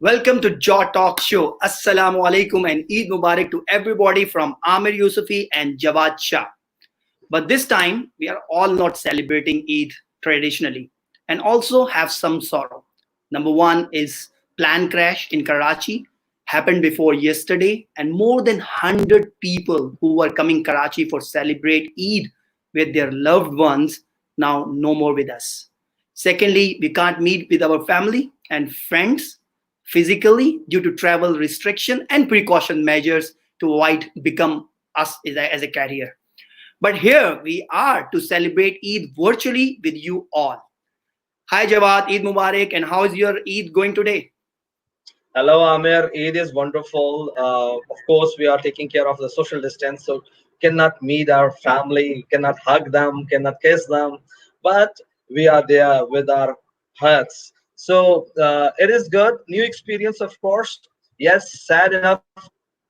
Welcome to Jaw Talk Show. Assalamu alaikum and Eid Mubarak to everybody from Amir Yusufi and Jawad Shah. But this time, we are all not celebrating Eid traditionally and also have some sorrow. Number one is plane crash in Karachi, happened before yesterday, and more than 100 people who were coming Karachi for celebrate Eid with their loved ones now no more with us. Secondly, we can't meet with our family and friends physically due to travel restriction and precaution measures to avoid become us as a carrier. But here we are to celebrate Eid virtually with you all. Hi Jawad, Eid Mubarak, and how is your Eid going today? Hello, Amir. Eid is wonderful. Of course, we are taking care of the social distance, so cannot meet our family, cannot hug them, cannot kiss them, but we are there with our hearts. So it is good. New experience, of course. Yes, sad enough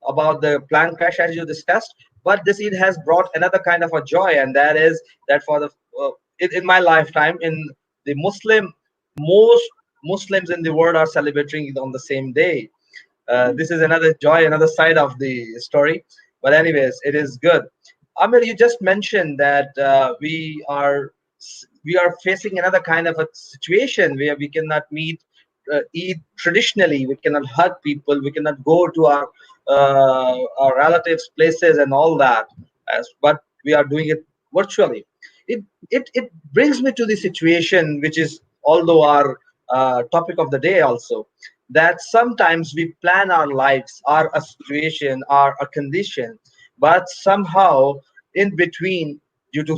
about the plane crash as you discussed, but this Eid has brought another kind of a joy, and that is that for the in my lifetime, in the most Muslims in the world are celebrating it on the same day. This is another joy, another side of the story. But anyways, it is good. Amir, you just mentioned that we are facing another kind of a situation where we cannot meet, eat traditionally. We cannot hug people. We cannot go to our relatives' places and all that. But we are doing it virtually. It brings me to the situation, which is although our topic of the day also, that sometimes we plan our lives, our a situation, our a condition, but somehow in between, due to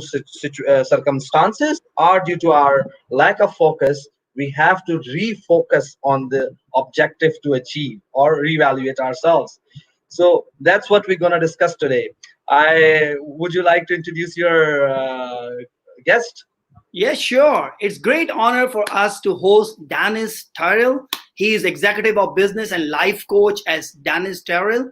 circumstances or due to our lack of focus, we have to refocus on the objective to achieve or reevaluate ourselves. So that's what we're going to discuss today. I would you like to introduce your guest? Yes, sure. It's great honor for us to host Dennis Tyrrell. He is executive of business and life coach as Dennis Tyrrell.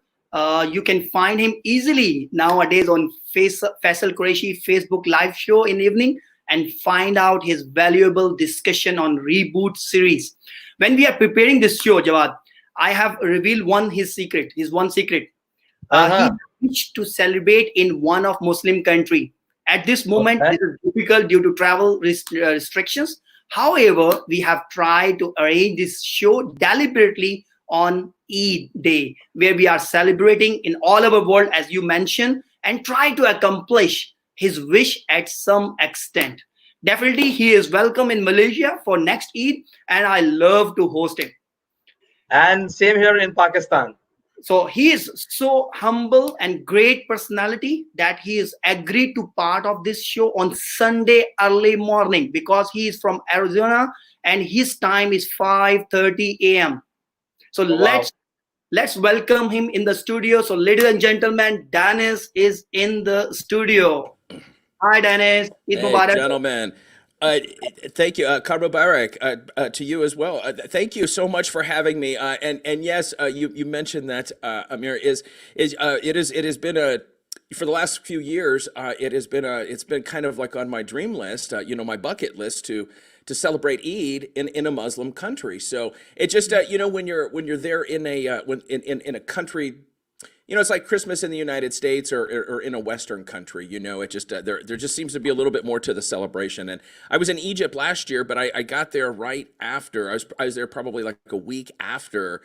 You can find him easily nowadays on Faisal Qureshi Facebook live show in evening and find out his valuable discussion on Reboot series. When we are preparing this show, Jawad, I have revealed his one secret. He Uh-huh. wished to celebrate in one of Muslim country. At this moment, Okay. this is difficult due to travel restrictions. However, we have tried to arrange this show deliberately on Eid Day, where we are celebrating in all over world, as you mentioned, and try to accomplish his wish at some extent. Definitely, he is welcome in Malaysia for next Eid, and I love to host him. And same here in Pakistan. So he is so humble and great personality that he is agreed to part of this show on Sunday early morning because he is from Arizona and his time is 5:30 a.m. So Oh, wow. let's welcome him in the studio. So ladies and gentlemen, Dennis is in the studio. Hi Dennis, Eid Hey, Mubarak. gentlemen. Uh, Thank you, Karo Barak, to you as well. Thank you so much for having me. And yes, you mentioned that Amir it has been a for the last few years. It's been kind of like on my dream list, my bucket list to celebrate Eid in a Muslim country. So it just when you're there in a in a country, it's like Christmas in the United States or in a Western country. It just there just seems to be a little bit more to the celebration. And I was in Egypt last year, but I got there right after. I was there probably like a week after,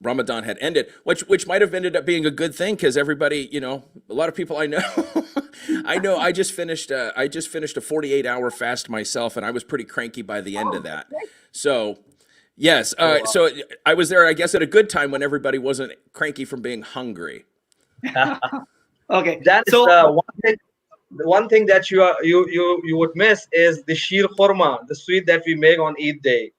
Ramadan had ended, which might have ended up being a good thing because everybody, a lot of people I know, I just finished a 48-hour fast myself, and I was pretty cranky by the end of that. So. Yes. Oh, wow. So I was there, I guess, at a good time when everybody wasn't cranky from being hungry. Okay, That is so the one thing that you would miss is the sheer khurma, the sweet that we make on Eid day.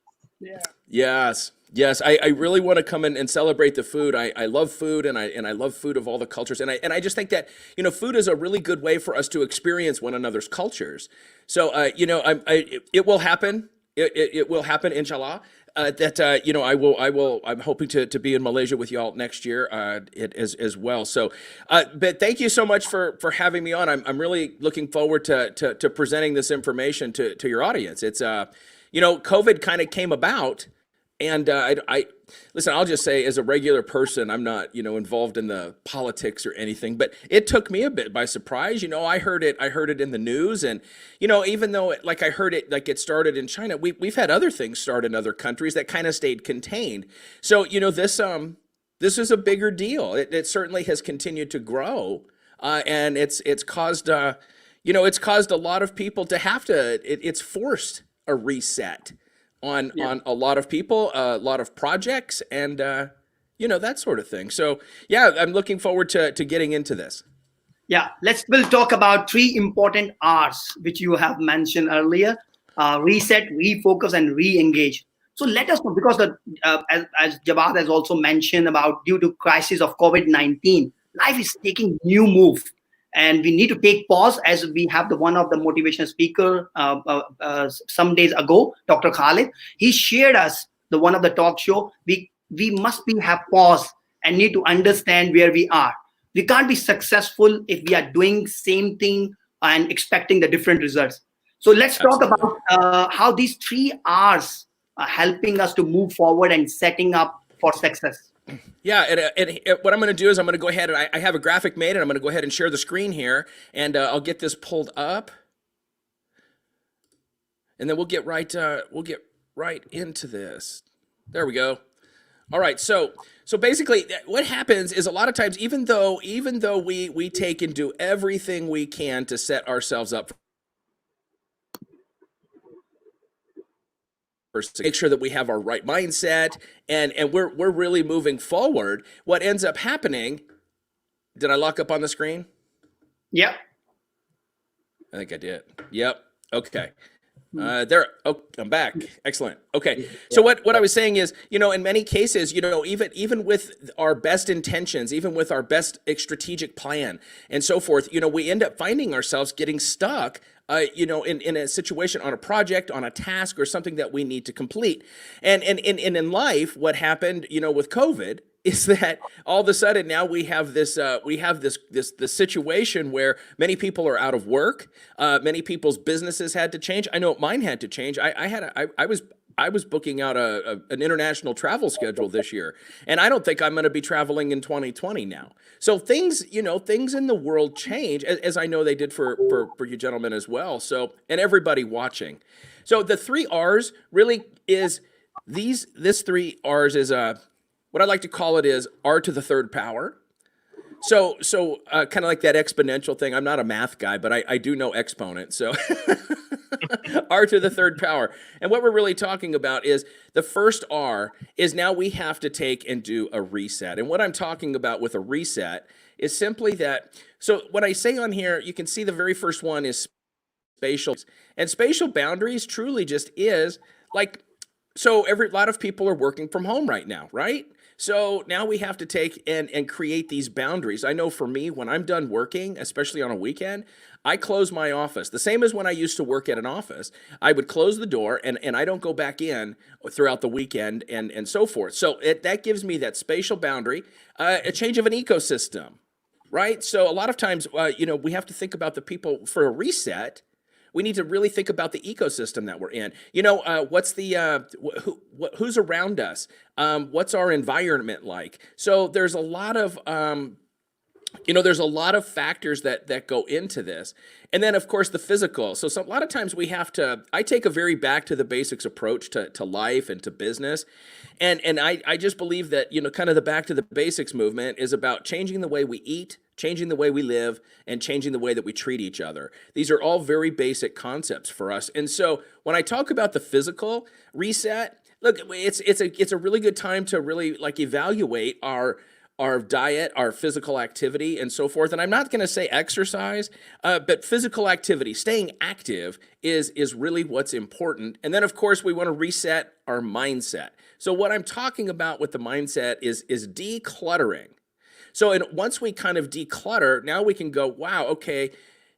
Yes. Yes. I really want to come in and celebrate the food. I love food, and I love food of all the cultures. And I just think that, food is a really good way for us to experience one another's cultures. So, it will happen. It will happen, inshallah. That I'm hoping to be in Malaysia with y'all next year as well. So, but thank you so much for having me on. I'm really looking forward to presenting this information to your audience. It's COVID kind of came about And I listen. I'll just say, as a regular person, I'm not, involved in the politics or anything. But it took me a bit by surprise. I heard it. I heard it in the news, and even though like I heard it, like it started in China, we've had other things start in other countries that kind of stayed contained. So this is a bigger deal. It certainly has continued to grow, and it's caused it's caused a lot of people to have to. It's forced a reset on a lot of people, a lot of projects, and that sort of thing. So yeah, I'm looking forward to getting into this. Yeah, we'll talk about three important R's which you have mentioned earlier: reset, refocus, and re-engage. So let us know, because as Jawad has also mentioned about, due to crisis of COVID-19, life is taking new move, and we need to take pause. As we have one of the motivational speaker some days ago, Dr. Khalid, he shared us the one of the talk show. We must have pause and need to understand where we are. We can't be successful if we are doing same thing and expecting the different results. So let's talk Absolutely. about how these three R's are helping us to move forward and setting up for success. Yeah, and what I'm going to do is I'm going to go ahead and I have a graphic made, and I'm going to go ahead and share the screen here, and I'll get this pulled up, and then we'll get right into this. There we go. All right, so basically, what happens is, a lot of times, even though we take and do everything we can to set ourselves up, make sure that we have our right mindset, and we're really moving forward, what ends up happening, did I lock up on the screen? Yeah. I think I did. Yep. Okay. There. Oh, I'm back. Excellent. Okay. So what I was saying is, in many cases, even with our best intentions, even with our best strategic plan and so forth, we end up finding ourselves getting stuck, in a situation, on a project, on a task, or something that we need to complete. And in life, what happened, with COVID, is that all of a sudden now we have this situation where many people are out of work. Many people's businesses had to change. I know mine had to change. I was booking out an international travel schedule this year, and I don't think I'm going to be traveling in 2020 now. So things in the world change, as I know they did for you gentlemen as well. So, and everybody watching. So the three R's really is this three R's is what I like to call it is R to the third power. So kind of like that exponential thing. I'm not a math guy, but I do know exponent. So R to the third power. And what we're really talking about is, the first R is, now we have to take and do a reset. And what I'm talking about with a reset is simply that, so what I say on here, you can see the very first one is spatial. And spatial boundaries truly just is like, so a lot of people are working from home right now, right? So now we have to take and create these boundaries. I know for me, when I'm done working, especially on a weekend, I close my office. The same as when I used to work at an office. I would close the door, and I don't go back in throughout the weekend and so forth. So that gives me that spatial boundary, a change of an ecosystem, right? So a lot of times, we have to think about the people for a reset. We need to really think about the ecosystem that we're in. What's the who's around us? What's our environment like? So there's a lot of there's a lot of factors that go into this. And then, of course, the physical. So a lot of times I take a very back to the basics approach to life and to business. And I just believe that, kind of the back to the basics movement is about changing the way we eat, changing the way we live, and changing the way that we treat each other. These are all very basic concepts for us. And so when I talk about the physical reset, look, it's a really good time to really evaluate our diet, our physical activity, and so forth. And I'm not going to say exercise, but physical activity, staying active is really what's important. And then, of course, we want to reset our mindset. So what I'm talking about with the mindset is decluttering. So once we kind of declutter, now we can go, wow, okay,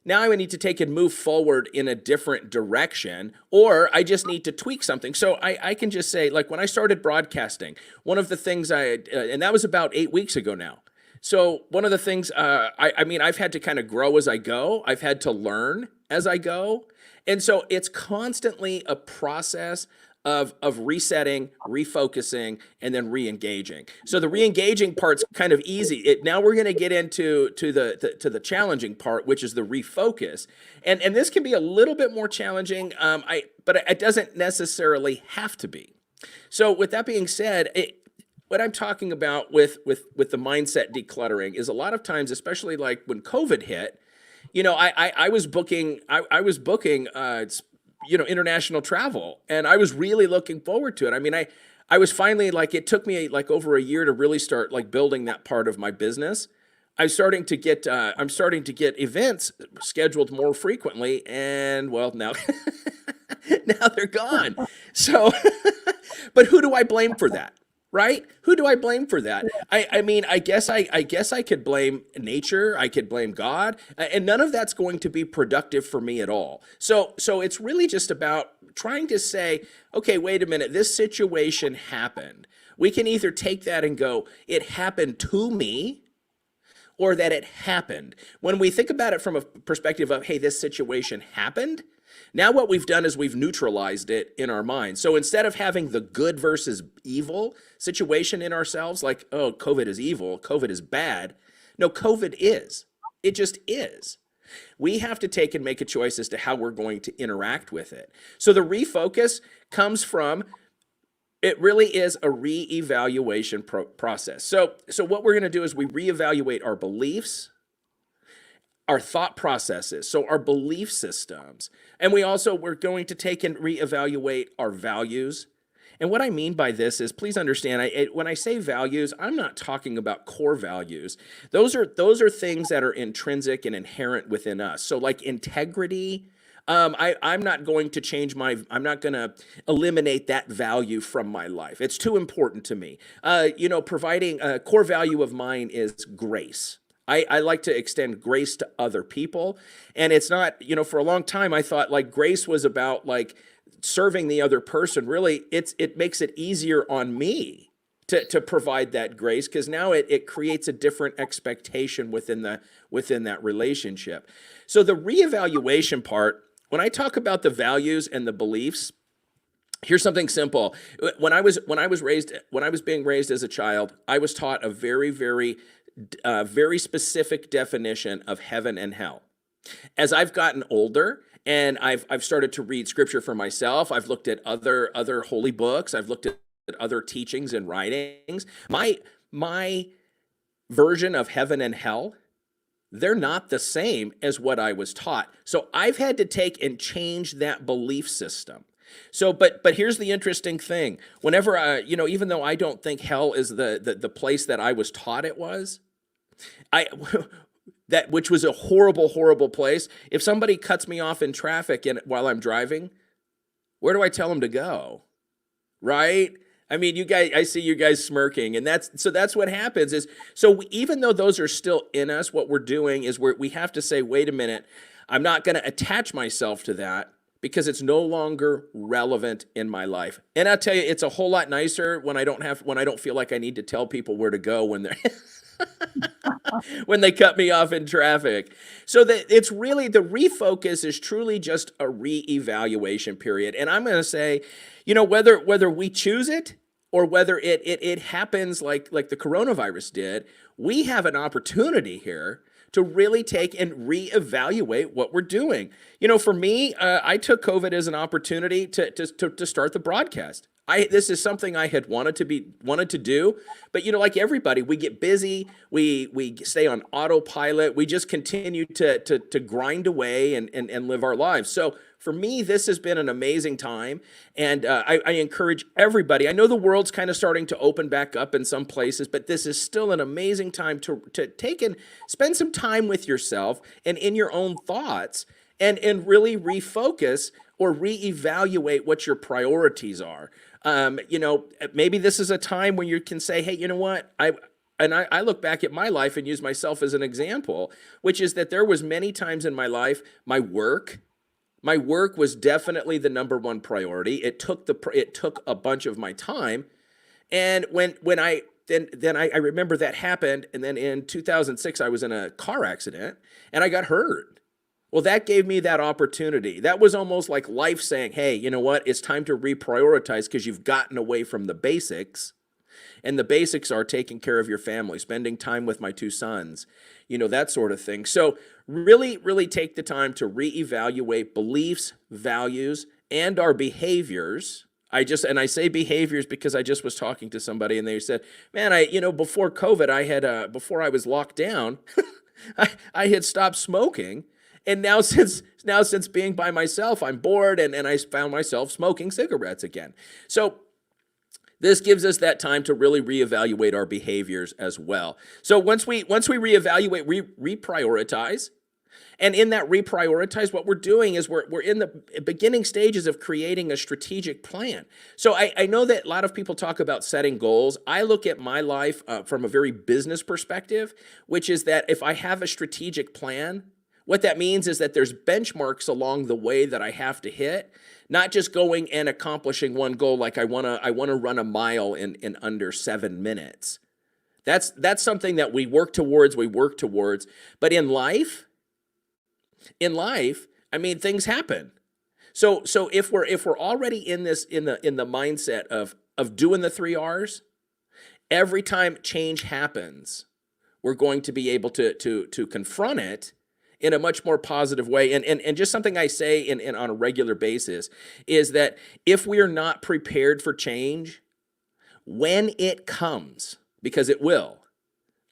now I need to take and move forward in a different direction, or I just need to tweak something. So I can just say, like when I started broadcasting, one of the things and that was about 8 weeks ago now. So one of the things, I've had to kind of grow as I go. I've had to learn as I go. And so it's constantly a process of resetting, refocusing, and then re-engaging. So the re-engaging part's kind of easy. Now we're going to get into the challenging part, which is the refocus, and this can be a little bit more challenging. But it doesn't necessarily have to be. So with that being said, what I'm talking about with the mindset decluttering is a lot of times, especially like when COVID hit, I was booking international travel, and I was really looking forward to it. I mean, I was finally, like, it took me like over a year to really start like building that part of my business. I'm starting to get events scheduled more frequently, and well, now now they're gone. So, but who do I blame for that? Right? Who do I blame for that? I mean, I guess I could blame nature. I could blame God, and none of that's going to be productive for me at all. So it's really just about trying to say, okay, wait a minute, this situation happened. We can either take that and go, it happened to me, or that it happened. When we think about it from a perspective of, hey, this situation happened, now what we've done is we've neutralized it in our mind. So instead of having the good versus evil situation in ourselves, like, oh, COVID is evil, COVID is bad. No, COVID is. It just is. We have to take and make a choice as to how we're going to interact with it. So the refocus comes from, it really is a re-evaluation process. So what we're going to do is we reevaluate our beliefs, our thought processes, so our belief systems. And we're going to take and reevaluate our values. And what I mean by this is, please understand, when I say values, I'm not talking about core values. Those are things that are intrinsic and inherent within us. So like integrity, I'm not going to I'm not going to eliminate that value from my life. It's too important to me. Providing a core value of mine is grace. I like to extend grace to other people. And it's not, for a long time, I thought like grace was about like serving the other person. Really, it makes it easier on me to provide that grace, because now it creates a different expectation within that relationship. So the reevaluation part, when I talk about the values and the beliefs, here's something simple. When I was being raised as a child, I was taught a very, very specific definition of heaven and hell. As I've gotten older and I've started to read scripture for myself, I've looked at other holy books, I've looked at other teachings and writings. My version of heaven and hell, they're not the same as what I was taught. So I've had to take and change that belief system. So, but here's the interesting thing. Whenever, even though I don't think hell is the place that I was taught it was, which was a horrible, horrible place. If somebody cuts me off in traffic while I'm driving, where do I tell them to go? Right? I mean, you guys, I see you guys smirking, and that's what happens is, even though those are still in us, what we're doing is we have to say, wait a minute, I'm not going to attach myself to that because it's no longer relevant in my life. And I'll tell you, it's a whole lot nicer when I don't feel like I need to tell people where to go when they're when they cut me off in traffic. So that it's really, the refocus is truly just a re-evaluation period. And I'm going to say, whether we choose it or whether it happens like the coronavirus did, we have an opportunity here to really take and reevaluate what we're doing. For me, I took COVID as an opportunity to start the broadcast. This is something I had wanted to do, but like everybody, we get busy, we stay on autopilot, we just continue to grind away and live our lives. So for me, this has been an amazing time, and I encourage everybody. I know the world's kind of starting to open back up in some places, but this is still an amazing time to take and spend some time with yourself and in your own thoughts, and really refocus or reevaluate what your priorities are. Maybe this is a time when you can say, hey, you know what? I look back at my life and use myself as an example, which is that there was many times in my life, my work was definitely the number one priority. It took a bunch of my time. And when I remember that happened. And then in 2006, I was in a car accident and I got hurt. Well, that gave me that opportunity. That was almost like life saying, hey, you know what? It's time to reprioritize because you've gotten away from the basics. And the basics are taking care of your family, spending time with my two sons, that sort of thing. So really, really take the time to reevaluate beliefs, values, and our behaviors. I say behaviors because I just was talking to somebody and they said, man, before COVID, before I was locked down, I had stopped smoking. And now since being by myself, I'm bored and I found myself smoking cigarettes again. So this gives us that time to really reevaluate our behaviors as well. So once we reevaluate, reprioritize. And in that reprioritize, what we're doing is we're in the beginning stages of creating a strategic plan. So I know that a lot of people talk about setting goals. I look at my life from a very business perspective, which is that if I have a strategic plan, what that means is that there's benchmarks along the way that I have to hit, not just going and accomplishing one goal like I want to run a mile in under 7 minutes. That's something that we work towards. But in life, I mean, things happen. So if we're already in the mindset of doing the 3 R's, every time change happens, we're going to be able to confront it in a much more positive way. And just something I say on a regular basis is that if we are not prepared for change, when it comes, because it will,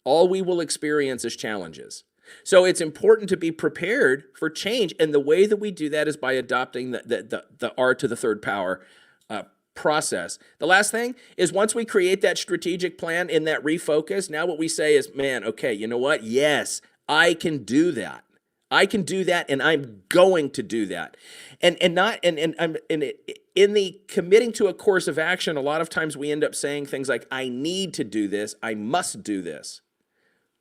all we will experience is challenges. So it's important to be prepared for change. And the way that we do that is by adopting the R to the third power process. The last thing is once we create that strategic plan in that refocus, now what we say is, man, okay, you know what? Yes, I can do that. I can do that, and I'm going to do that. And in the committing to a course of action, a lot of times we end up saying things like, I need to do this, I must do this.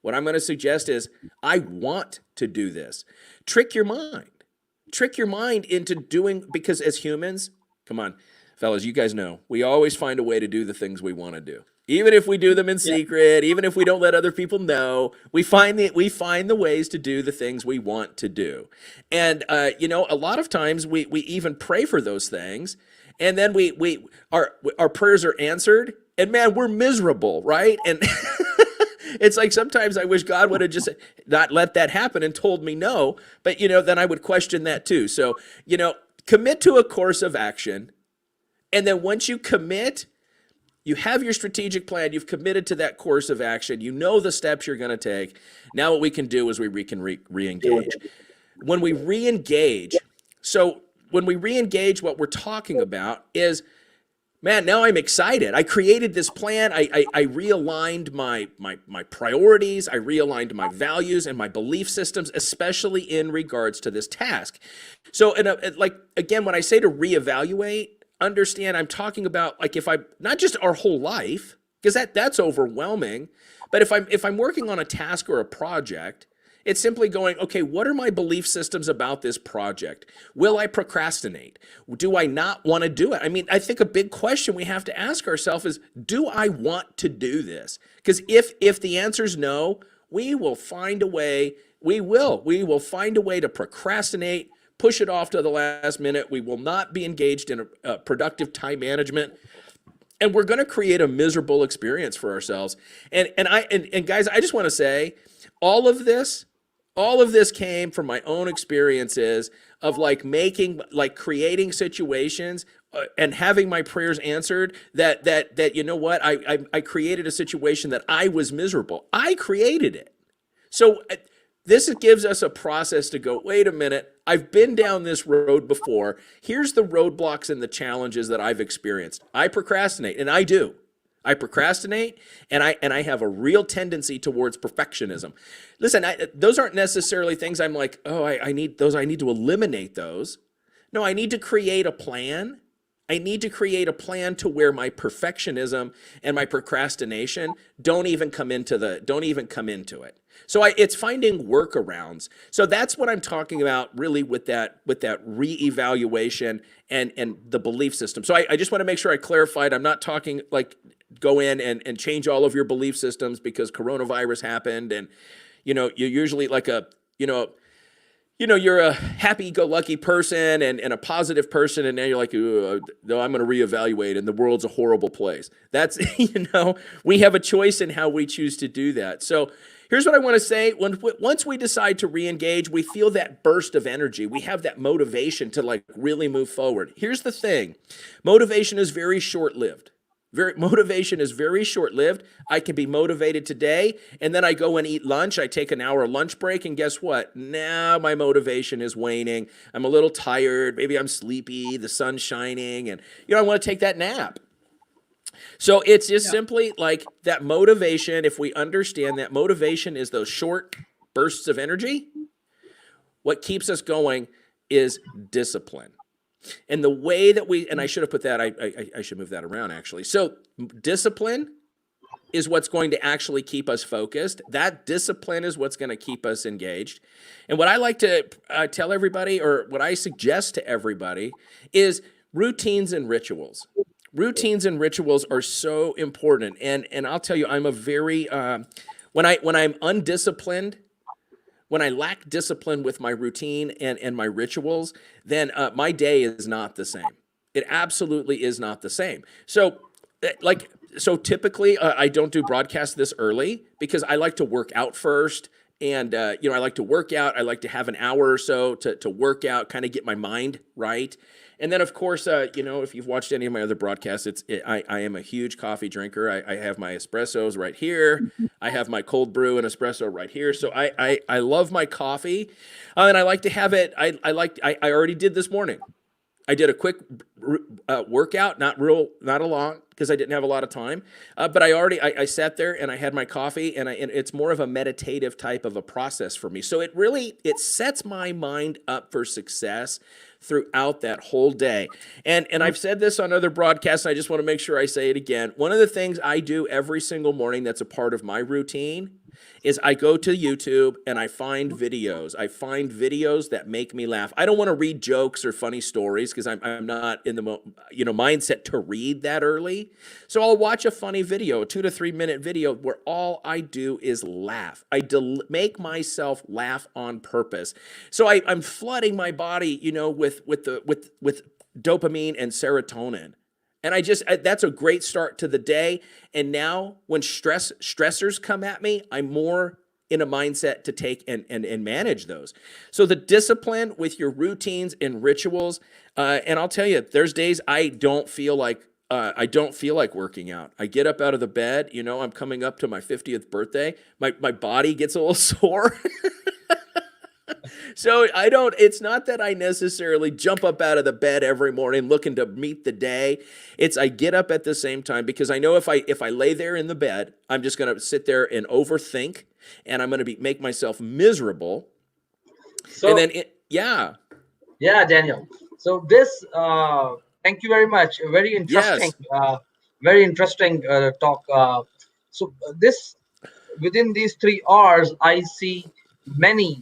What I'm going to suggest is, I want to do this. Trick your mind. Trick your mind into doing, because as humans, come on, fellas, you guys know, we always find a way to do the things we want to do. Even if we do them in secret, even if we don't let other people know, we find the ways to do the things we want to do. And a lot of times we even pray for those things, and then our prayers are answered, and man, we're miserable, right? And it's like sometimes I wish God would have just not let that happen and told me no, but then I would question that too. So, commit to a course of action, and then once you commit, you have your strategic plan, you've committed to that course of action, you know the steps you're going to take. Now what we can do is we can re-engage. When we re-engage, what we're talking about is, man, now I'm excited. I created this plan. I realigned my priorities. I realigned my values and my belief systems, especially in regards to this task. So, again, when I say to reevaluate, understand I'm talking about if I not just our whole life, because that's overwhelming, but if I'm working on a task or a project, it's simply going, okay, what are my belief systems about this project? Will I procrastinate? Do I not want to do it? I mean, I think a big question we have to ask ourselves is, do I want to do this? Because if the answer is no, we will find a way. We will find a way to procrastinate, push it off to the last minute. We will not be engaged in a productive time management, and we're going to create a miserable experience for ourselves. And guys, I just want to say, all of this came from my own experiences of creating situations and having my prayers answered. That you know what, I created a situation that I was miserable. I created it. So this gives us a process to go, wait a minute, I've been down this road before. Here's the roadblocks and the challenges that I've experienced. I procrastinate, and I do. I procrastinate, and I have a real tendency towards perfectionism. Listen, those aren't necessarily things I'm like, oh, I need those. I need to eliminate those. No, I need to create a plan. I need to create a plan to where my perfectionism and my procrastination don't even come into it. So it's finding workarounds. So that's what I'm talking about really with that reevaluation and the belief system. So I just want to make sure I clarified. I'm not talking like go in and change all of your belief systems because coronavirus happened, and you're usually like you're a happy-go-lucky person and a positive person, and now you're like, no, I'm going to reevaluate, and the world's a horrible place. That's, we have a choice in how we choose to do that. So here's what I want to say. Once we decide to re-engage, we feel that burst of energy. We have that motivation to like really move forward. Here's the thing. Motivation is very short-lived. Motivation is very short-lived. I can be motivated today, and then I go and eat lunch. I take an hour lunch break, and guess what? Now my motivation is waning. I'm a little tired. Maybe I'm sleepy. The sun's shining, and I want to take that nap. So it's just simply like that motivation. If we understand that motivation is those short bursts of energy, what keeps us going is discipline. And the way that and I should have put that, I should move that around actually. So discipline is what's going to actually keep us focused. That discipline is what's going to keep us engaged. And what I like to tell everybody, or what I suggest to everybody, is routines and rituals. Routines and rituals are so important. And I'll tell you, I'm a very, when I'm undisciplined, when I lack discipline with my routine and my rituals, then my day is not the same. It absolutely is not the same. So typically I don't do broadcasts this early because I like to work out first. And, I like to work out. I like to have an hour or so to work out, kind of get my mind right. And then, of course, if you've watched any of my other broadcasts, I am a huge coffee drinker. I have my espressos right here. I have my cold brew and espresso right here. So I love my coffee, and I like to have it. I already did this morning. I did a quick workout, not a long, because I didn't have a lot of time. But I sat there and I had my coffee, and it's more of a meditative type of a process for me. So it sets my mind up for success throughout that whole day. And I've said this on other broadcasts, and I just want to make sure I say it again. One of the things I do every single morning that's a part of my routine is I go to YouTube and I find videos. I find videos that make me laugh. I don't want to read jokes or funny stories because I'm not in the mindset to read that early. So I'll watch a funny video, a 2 to 3 minute video where all I do is laugh. I make myself laugh on purpose. So I'm flooding my body, with dopamine and serotonin. And that's a great start to the day. And now when stressors come at me, I'm more in a mindset to take and manage those. So the discipline with your routines and rituals, and I'll tell you, there's days I don't feel like working out. I get up out of the bed, I'm coming up to my 50th birthday. My body gets a little sore. So it's not that I necessarily jump up out of the bed every morning looking to meet the day. It's I get up at the same time because I know if I lay there in the bed, I'm just going to sit there and overthink, and I'm going to make myself miserable. So, and then, yeah, Daniel. So this, thank you very much. Very interesting, talk. So this, within these 3 hours, I see many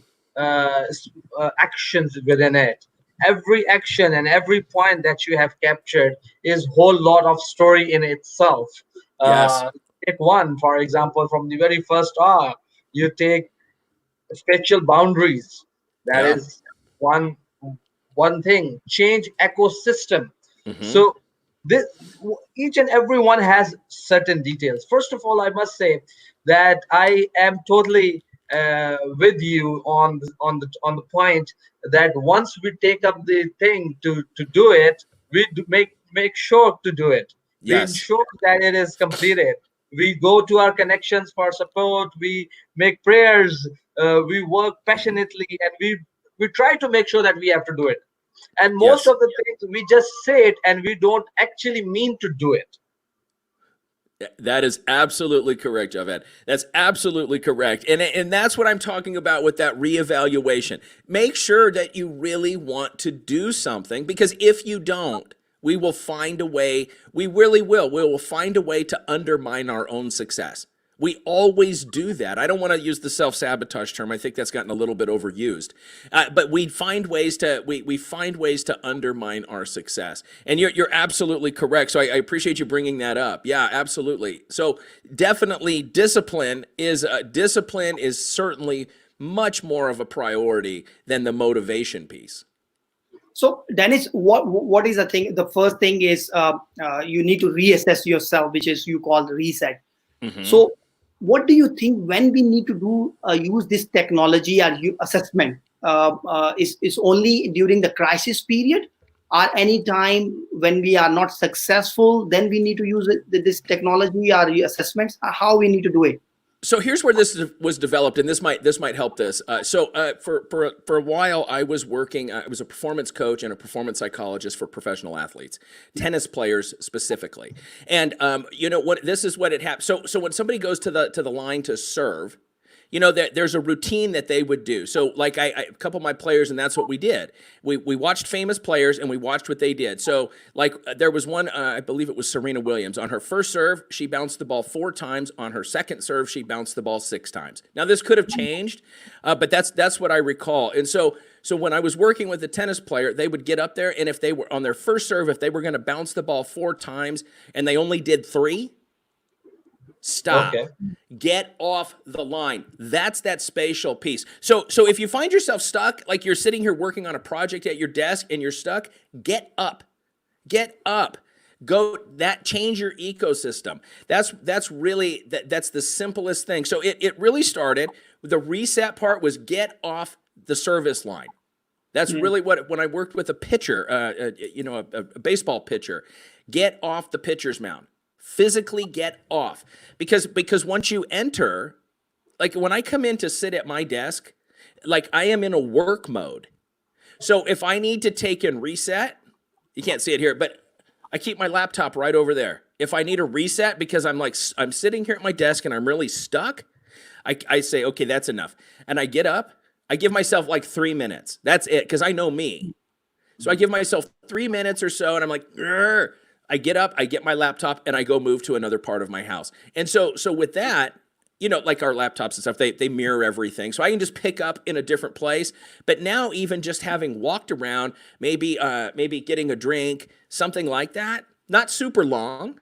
actions within it. Every action and every point that you have captured is whole lot of story in itself. Yes. Take one, for example, from the very first hour, you take spatial boundaries. That is one thing. Change ecosystem. So this, each and every one has certain details. First of all, I must say that I am totally with you on the point that once we take up the thing to do it, we make sure to do it. We ensure that it is completed. We go to our connections for support. We make prayers. We work passionately, and we try to make sure that we have to do it. And most of the things we just say it, and we don't actually mean to do it. That is absolutely correct, Javed. That's absolutely correct. And that's what I'm talking about with that reevaluation. Make sure that you really want to do something, because if you don't, we will find a way. We really will. We will find a way to undermine our own success. We always do that. I don't want to use the self-sabotage term. I think that's gotten a little bit overused. But we find ways to undermine our success. And you're absolutely correct. So I appreciate you bringing that up. Yeah, absolutely. So definitely discipline is certainly much more of a priority than the motivation piece. So, Dennis, what is the thing? The first thing is you need to reassess yourself, which is you call the reset. Mm-hmm. So, what do you think when we need to do use this technology or assessment? Is only during the crisis period, or any time when we are not successful, then we need to use this technology or assessments? How we need to do it? So here's where this was developed, and this might help this. For a while, I was working. I was a performance coach and a performance psychologist for professional athletes, tennis players specifically. And you know what? This is what it happens. So when somebody goes to the line to serve, you know, there's a routine that they would do. So like a couple of my players, and that's what we did. We watched famous players and we watched what they did. So like there was one, I believe it was Serena Williams. On her first serve, she bounced the ball 4 times. On her second serve, she bounced the ball 6 times. Now this could have changed, but that's what I recall. And so when I was working with a tennis player, they would get up there, and if they were on their first serve, if they were going to bounce the ball 4 times and they only did 3, stop. Okay. Get off the line. That's that spatial piece. So if you find yourself stuck, like you're sitting here working on a project at your desk and you're stuck, get up. Get up. Change your ecosystem. That's really that's the simplest thing. So it really started, the reset part was get off the service line. That's really when I worked with a pitcher, a baseball pitcher, get off the pitcher's mound. Physically get off, because once you enter, like when I come in to sit at my desk, like I am in a work mode. So if I need to take and reset, you can't see it here, but I keep my laptop right over there. If I need a reset because I'm sitting here at my desk and I'm really stuck, I say, okay, that's enough. And I get up, I give myself like 3 minutes. That's it, because I know me. So I give myself 3 minutes or so, and I'm like, grr. I get up, I get my laptop, and I go move to another part of my house. And so with that, you know, like our laptops and stuff, they mirror everything. So I can just pick up in a different place. But now even just having walked around, maybe getting a drink, something like that, not super long,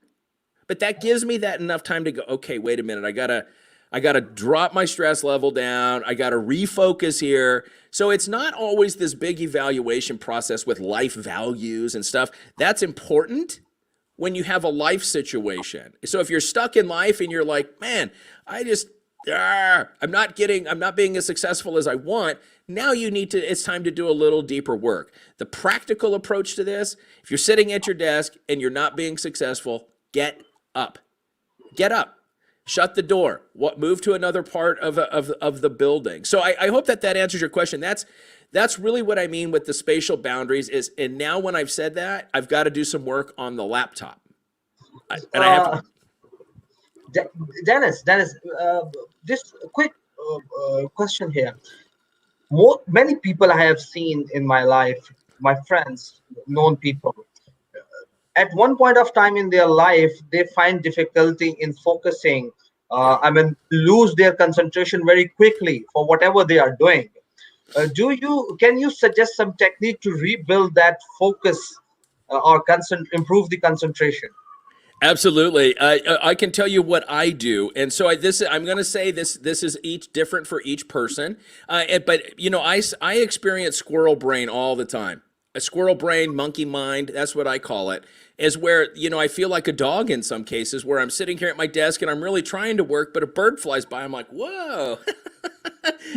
but that gives me that enough time to go, okay, wait a minute, I gotta drop my stress level down. I gotta refocus here. So it's not always this big evaluation process with life values and stuff. That's important when you have a life situation. So if you're stuck in life and you're like, man, I'm not being as successful as I want. Now it's time to do a little deeper work. The practical approach to this, if you're sitting at your desk and you're not being successful, get up. Get up. Shut the door. Move to another part of the building. So I hope that answers your question. That's really what I mean with the spatial boundaries is, and now when I've said that, I've got to do some work on the laptop. And I have to. Dennis, just a quick question here. Many people I have seen in my life, my friends, known people, at one point of time in their life, they find difficulty in focusing. Lose their concentration very quickly for whatever they are doing. Can you suggest some technique to rebuild that focus or improve the concentration? Absolutely. I can tell you what I do. And so I'm going to say this is each different for each person. But you know, I experience squirrel brain all the time. A squirrel brain, monkey mind, that's what I call it, is where, you know, I feel like a dog in some cases where I'm sitting here at my desk and I'm really trying to work, but a bird flies by. I'm like, whoa,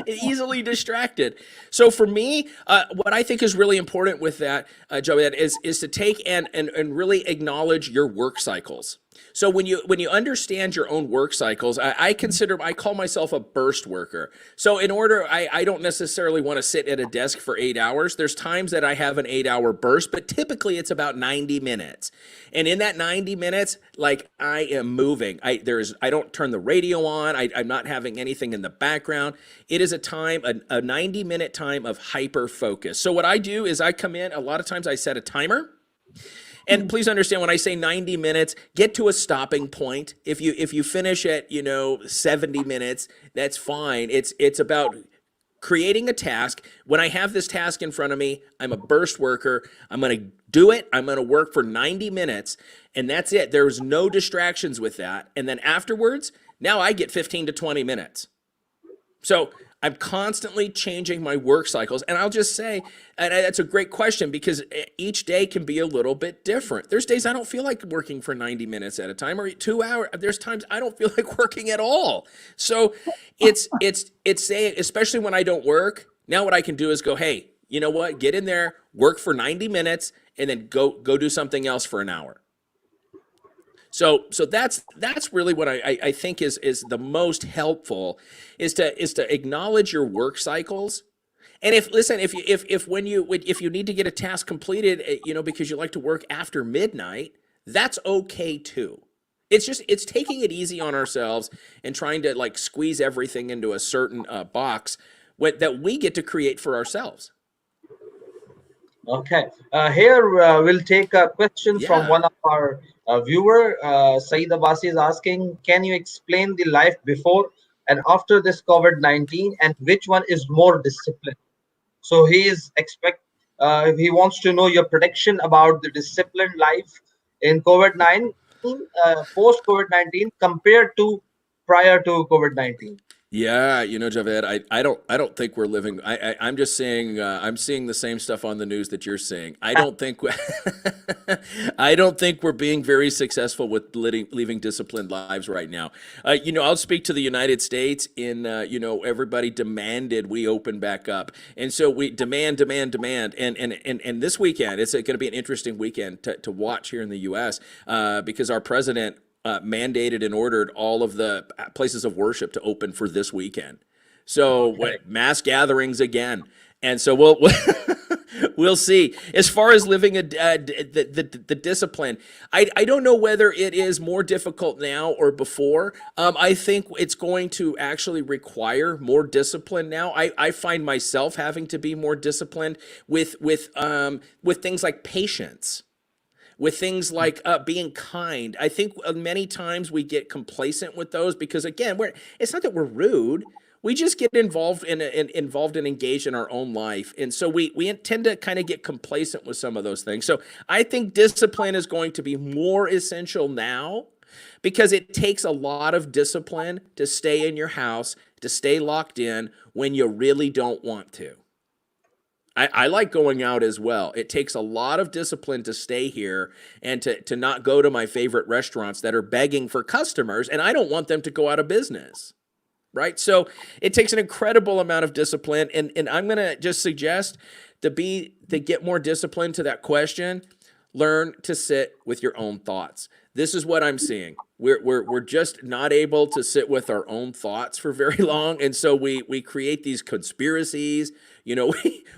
easily distracted. So for me, what I think is really important with that, Joe, is to take and really acknowledge your work cycles. So when you understand your own work cycles, I call myself a burst worker. So I don't necessarily want to sit at a desk for 8 hours. There's times that I have an 8-hour burst, but typically it's about 90 minutes. And in that 90 minutes, like I am moving. I don't turn the radio on. I'm not having anything in the background. It is a 90-minute time of hyper focus. So what I do is I come in, a lot of times I set a timer. And please understand, when I say 90 minutes, get to a stopping point. If you finish at 70 minutes, that's fine. It's about creating a task. When I have this task in front of me, I'm a burst worker. I'm going to do it. I'm going to work for 90 minutes, and that's it. There's no distractions with that. And then afterwards, now I get 15 to 20 minutes. So I'm constantly changing my work cycles. And I'll just say, and that's a great question because each day can be a little bit different. There's days I don't feel like working for 90 minutes at a time or 2 hours. There's times I don't feel like working at all. So it's saying, especially when I don't work, now what I can do is go, hey, you know what? Get in there, work for 90 minutes, and then go do something else for an hour. So that's really what I think is the most helpful is to acknowledge your work cycles. And if you need to get a task completed, because you like to work after midnight, that's okay too. It's taking it easy on ourselves and trying to like squeeze everything into a certain box that we get to create for ourselves. Okay. Here we'll take a question from one of our viewer. Saeed Abbasi is asking, can you explain the life before and after this COVID-19 and which one is more disciplined? So he wants to know your prediction about the disciplined life in COVID-19, post COVID-19 compared to prior to COVID-19. Yeah, Javed, I don't think we're living. I'm just saying I'm seeing the same stuff on the news that you're seeing. I don't think we're being very successful with living disciplined lives right now. I'll speak to the United States. Everybody demanded we open back up, and so we demand, and this weekend it's going to be an interesting weekend to watch here in the U.S. Because our president mandated and ordered all of the places of worship to open for this weekend. So mass gatherings again. And so we'll see. As far as living the discipline, I don't know whether it is more difficult now or before. I think it's going to actually require more discipline now. I find myself having to be more disciplined with things like patience, with things like being kind. I think many times we get complacent with those because, again, it's not that we're rude. We just get involved and engaged in our own life. And so we tend to kind of get complacent with some of those things. So I think discipline is going to be more essential now because it takes a lot of discipline to stay in your house, to stay locked in when you really don't want to. I like going out as well. It takes a lot of discipline to stay here and to not go to my favorite restaurants that are begging for customers, and I don't want them to go out of business, right? So it takes an incredible amount of discipline, and I'm going to just suggest to get more discipline to that question, learn to sit with your own thoughts. This is what I'm seeing. We're just not able to sit with our own thoughts for very long, and so we create these conspiracies.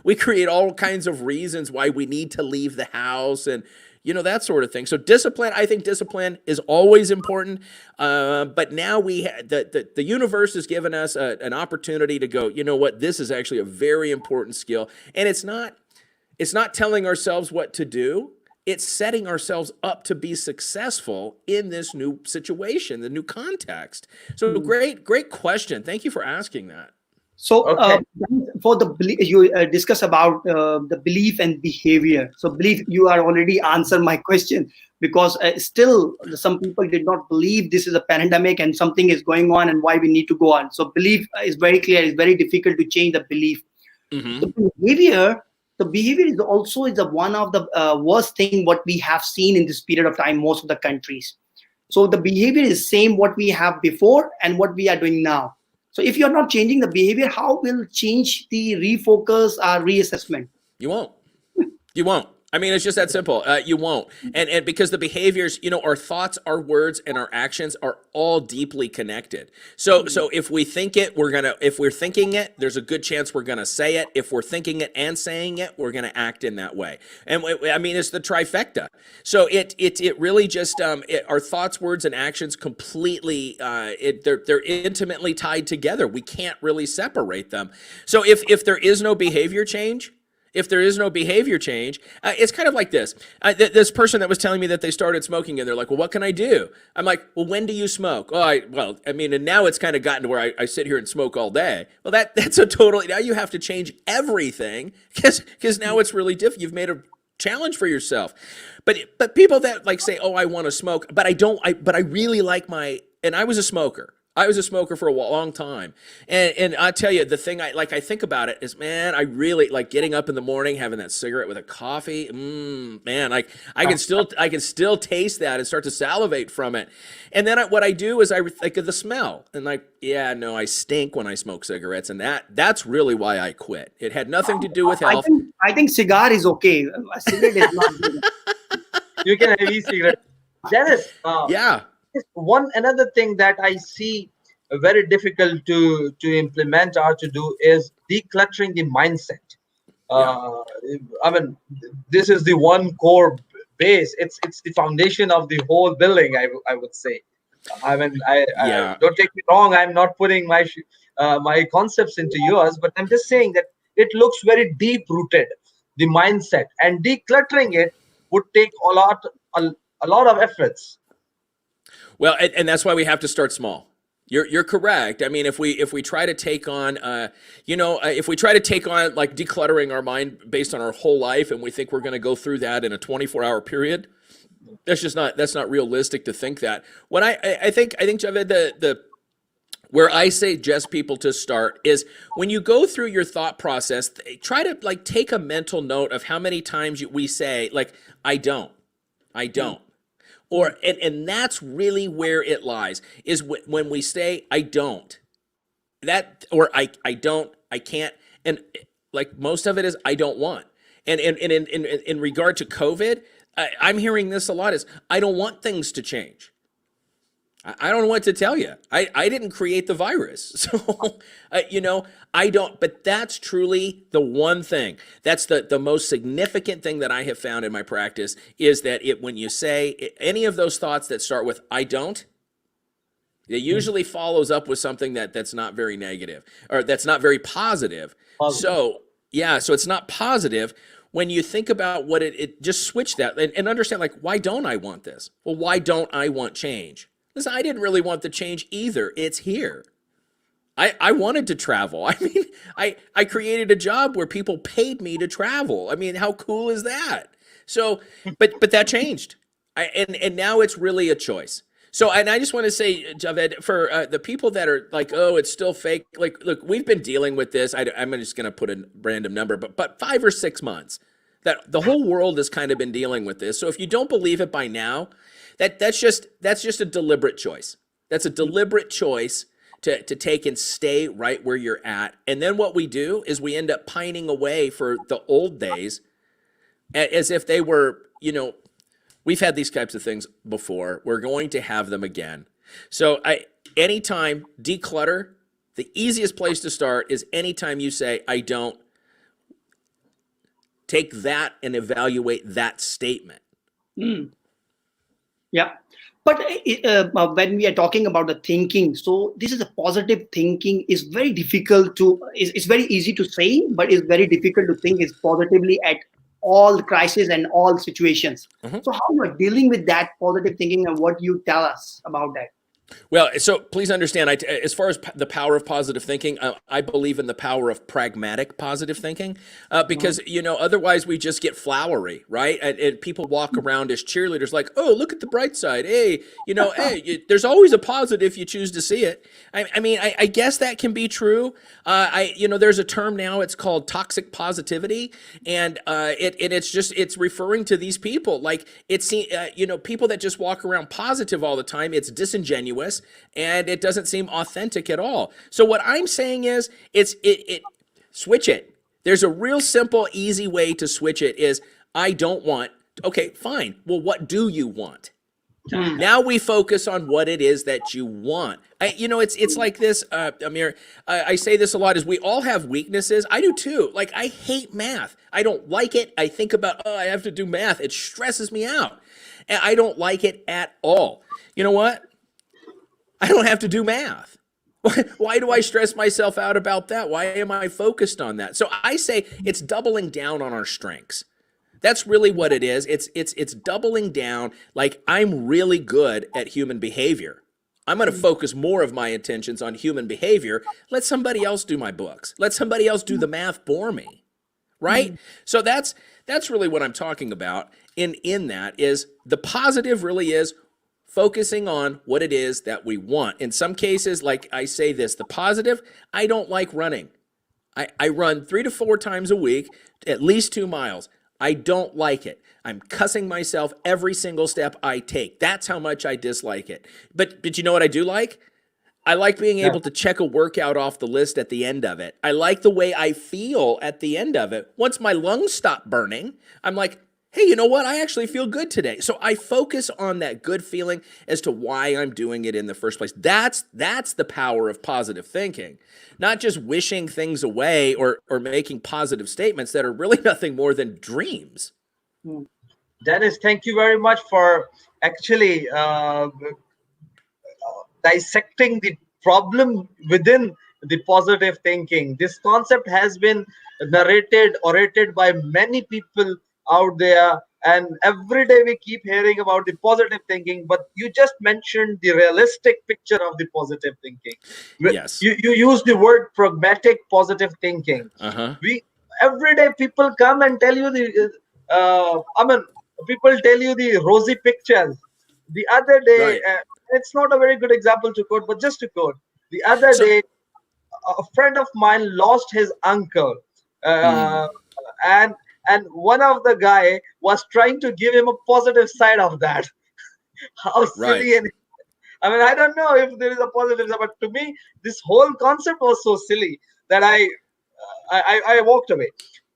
We create all kinds of reasons why we need to leave the house and that sort of thing. So discipline, I think discipline is always important. But now the universe has given us an opportunity to go, you know what, this is actually a very important skill. And it's not telling ourselves what to do. It's setting ourselves up to be successful in this new situation, the new context. So great question. Thank you for asking that. So for the you discuss about the belief and behavior. So belief, you are already answered my question because still some people did not believe this is a pandemic and something is going on and why we need to go on. So belief is very clear. It's very difficult to change the belief. Mm-hmm. The behavior is also one of the worst thing what we have seen in this period of time, most of the countries. So the behavior is same what we have before and what we are doing now. So if you're not changing the behavior, how will change the refocus or reassessment? You won't. You won't. I mean, it's just that simple. You won't. And because the behaviors, our thoughts, our words, and our actions are all deeply connected. So if we think it, if we're thinking it, there's a good chance we're going to say it. If we're thinking it and saying it, we're going to act in that way. And I mean, it's the trifecta. So it really just, our thoughts, words, and actions completely, they're intimately tied together. We can't really separate them. So if there is no behavior change, it's kind of like this. This person that was telling me that they started smoking and they're like, well, what can I do? I'm like, well, when do you smoke? And now it's kind of gotten to where I sit here and smoke all day. Well, that's now you have to change everything because now it's really difficult. You've made a challenge for yourself. But people that like say, oh, I want to smoke, but I don't, but I really like and I was a smoker. I was a smoker for a long time. And I tell you, the thing I think about it is, man, I really like getting up in the morning, having that cigarette with a coffee. Man, I can still taste that and start to salivate from it. And then what I do is I think of the smell and like, yeah, no, I stink when I smoke cigarettes. And that's really why I quit. It had nothing to do with health. I think cigar is okay. A cigarette is not good. You can have e-cigarette. Dennis, Yeah. another thing that I see very difficult to implement or to do is decluttering the mindset. I mean, this is the one core base. It's the foundation of the whole building. I would say. I mean, I don't take me wrong. I'm not putting my concepts into yours, but I'm just saying that it looks very deep rooted, the mindset, and decluttering it would take a lot of efforts. Well, and that's why we have to start small. You're correct. I mean, if we try to take on, if we try to take on like decluttering our mind based on our whole life, and we think we're going to go through that in a 24-hour period, that's not realistic to think that. What I think Javed, where I suggest people to start is when you go through your thought process, try to like take a mental note of how many times we say like, I don't. Or, and that's really where it lies, is when we say, I don't, or I don't, I can't. And like most of it is, I don't want. And in regard to COVID, I'm hearing this a lot is, I don't want things to change. I don't know what to tell you. I didn't create the virus. So, I don't, but that's truly the one thing. That's the most significant thing that I have found in my practice is that when you say any of those thoughts that start with, I don't, it usually follows up with something that's not very negative or that's not very positive. So it's not positive. When you think about what it just switch that and understand like, why don't I want this? Well, why don't I want change? Listen, I didn't really want the change either. It's here. I wanted to travel. I mean, I created a job where people paid me to travel. I mean, how cool is that? So, but that changed. And now it's really a choice. So, and I just want to say, Javed, for the people that are like, oh, it's still fake. Like, look, we've been dealing with this. I'm just going to put a random number, but 5 or 6 months that the whole world has kind of been dealing with this. So if you don't believe it by now, that's just a deliberate choice. That's a deliberate choice to take and stay right where you're at. And then what we do is we end up pining away for the old days as if they were, we've had these types of things before. We're going to have them again. So anytime declutter, the easiest place to start is anytime you say, I don't, take that and evaluate that statement. Yeah. But when we are talking about the thinking, so this is a positive thinking is very difficult it's very easy to say, but it's very difficult to think is positively at all crises and all situations. Mm-hmm. So how you are dealing with that positive thinking and what you tell us about that? Well, so please understand, as far as the power of positive thinking, I believe in the power of pragmatic positive thinking because, otherwise we just get flowery, right? And people walk around as cheerleaders like, oh, look at the bright side. Hey, there's always a positive if you choose to see it. I mean, I guess that can be true. There's a term now, it's called toxic positivity. And it's referring to these people like people that just walk around positive all the time. It's disingenuous. And it doesn't seem authentic at all. So what I'm saying is, switch it. There's a real simple, easy way to switch it is, I don't want, okay, fine. Well, what do you want? Now we focus on what it is that you want. It's like this, Amir, I say this a lot, is we all have weaknesses. I do too. Like, I hate math. I don't like it. I think about, I have to do math. It stresses me out. And I don't like it at all. You know what? I don't have to do math. Why do I stress myself out about that? Why am I focused on that? So I say it's doubling down on our strengths. That's really what it is. It's doubling down. Like, I'm really good at human behavior. I'm going to focus more of my attentions on human behavior. Let somebody else do my books. Let somebody else do the math for me. Right? So that's really what I'm talking about in that is the positive really is focusing on what it is that we want. In some cases, like I say this, the positive, I don't like running. I run 3 to 4 times a week, at least 2 miles. I don't like it. I'm cussing myself every single step I take. That's how much I dislike it. But you know what I do like? I like being able to check a workout off the list at the end of it. I like the way I feel at the end of it. Once my lungs stop burning, I'm like, hey, you know what? I actually feel good today. So I focus on that good feeling as to why I'm doing it in the first place. That's the power of positive thinking. Not just wishing things away or making positive statements that are really nothing more than dreams. Dennis, thank you very much for actually dissecting the problem within the positive thinking. This concept has been orated by many people out there, and every day we keep hearing about the positive thinking. But you just mentioned the realistic picture of the positive thinking. Yes. You use the word pragmatic positive thinking. We every day people come and tell you people tell you the rosy pictures. The other day, Right. it's not a very good example to quote, but just to quote, the other So, day, a friend of mine lost his uncle, and one of the guy was trying to give him a positive side of that. How right. silly! And I mean, I don't know if there is a positive side, but to me, this whole concept was so silly that I walked away.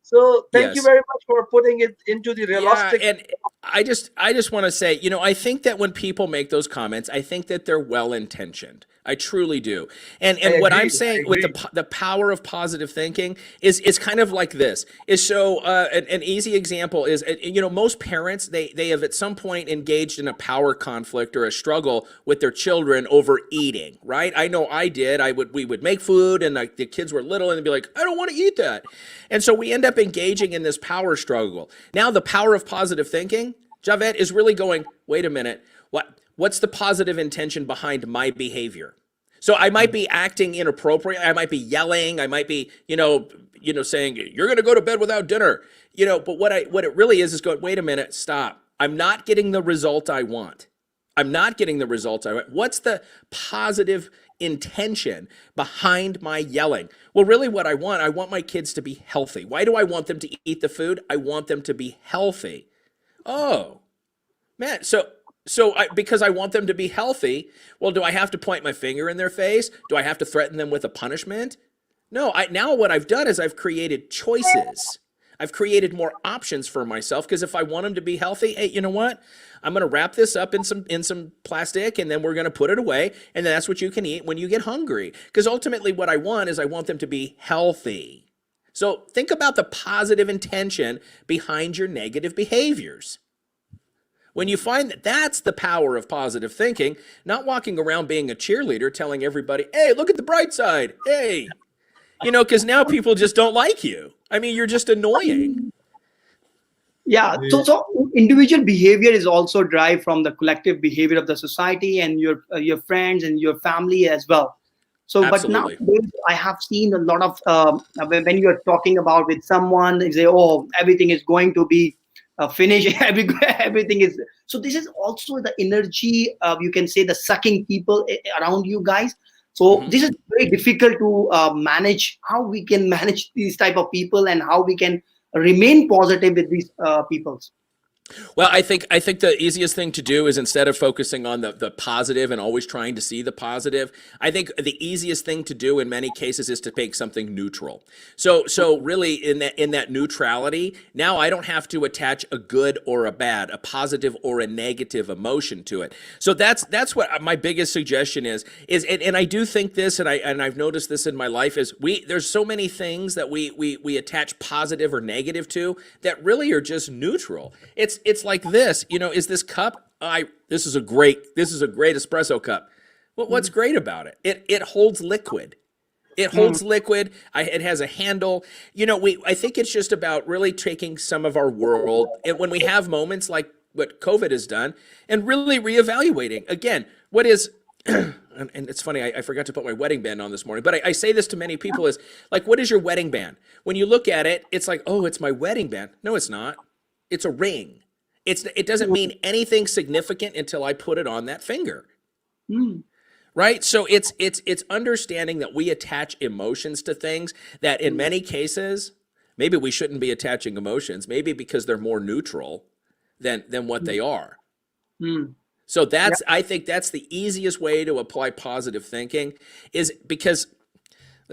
So thank you Yes. very much for putting it into the Yeah, realistic. and I just want to say, I think that when people make those comments, I think that they're well intentioned. I truly do. I And what I'm agree. I saying with agree. the power of positive thinking is kind of like this. Is so an easy example is most parents they have at some point engaged in a power conflict or a struggle with their children over eating, right? I know I did. We would make food and the kids were little and they'd be like, I don't want to eat that. And so we end up engaging in this power struggle. Now the power of positive thinking, Javed, is really going, wait a minute, what's the positive intention behind my behavior? So I might be acting inappropriate. I might be yelling. I might be, saying you're going to go to bed without dinner. But what it really is going, wait a minute, stop. I'm not getting the result I want. I'm not getting the results I want. What's the positive intention behind my yelling? Well, really what I want my kids to be healthy. Why do I want them to eat the food? I want them to be healthy. Oh, man. Because I want them to be healthy, well, do I have to point my finger in their face? Do I have to threaten them with a punishment? No, now what I've done is I've created choices. I've created more options for myself because if I want them to be healthy, hey, you know what? I'm going to wrap this up in some plastic and then we're going to put it away and then that's what you can eat when you get hungry. Because ultimately what I want is I want them to be healthy. So think about the positive intention behind your negative behaviors. When you find that that's the power of positive thinking, not walking around being a cheerleader telling everybody, hey, look at the bright side. Hey, because now people just don't like you. I mean, you're just annoying. Yeah, so individual behavior is also derived from the collective behavior of the society and your friends and your family as well. So, but Absolutely. nowadays I have seen a lot of when you're talking about with someone, they say, "Oh, everything is going to be finished. Everything is." So this is also the energy. You can say the sucking people around you guys. So this is very difficult to manage. How we can manage these type of people and how we can remain positive with these peoples. Well, I think the easiest thing to do is instead of focusing on the positive and always trying to see the positive, I think the easiest thing to do in many cases is to make something neutral. So really in that neutrality, now I don't have to attach a good or a bad, a positive or a negative emotion to it. So that's what my biggest suggestion is and I do think this and I've noticed this in my life is there's so many things that we attach positive or negative to that really are just neutral. It's like this, is this cup? This is a great espresso cup. Well, what's great about it? It holds liquid. It holds liquid. It has a handle. I think it's just about really taking some of our world and when we have moments like what COVID has done and really reevaluating again, what is, and it's funny, I forgot to put my wedding band on this morning, but I say this to many people is like, what is your wedding band? When you look at it, it's like, oh, it's my wedding band. No, it's not. It's a ring. it doesn't mean anything significant until I put it on that finger. Mm. Right? So it's understanding that we attach emotions to things that in many cases, maybe we shouldn't be attaching emotions, maybe because they're more neutral than what they are. Mm. So Yeah. I think that's the easiest way to apply positive thinking, is because